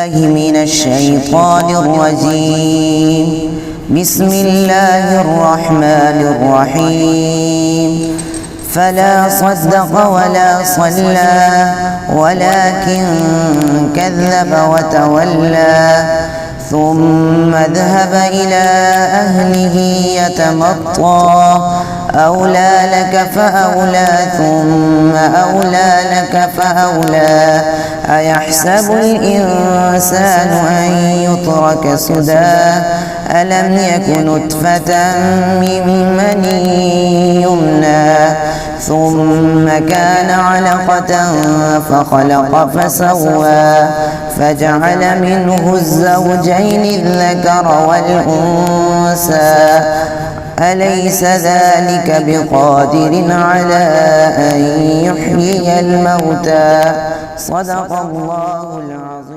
من الشيطان الرجيم. بسم الله الرحمن الرحيم. فلا صدق ولا صلى ولكن كذب وتولى ثم ذهب إلى أهله يتمطى أولى لك فأولى ثم أولى لك فأولى أيحسب الإنسان أن يترك سدى ألم يك نطفة من مني يمنى ثم كان علقة فخلق فسوى فجعل منه الزوجين الذكر والأنثى أليس ذلك بقادر على أن يحيي الموتى؟ صدق الله العظيم.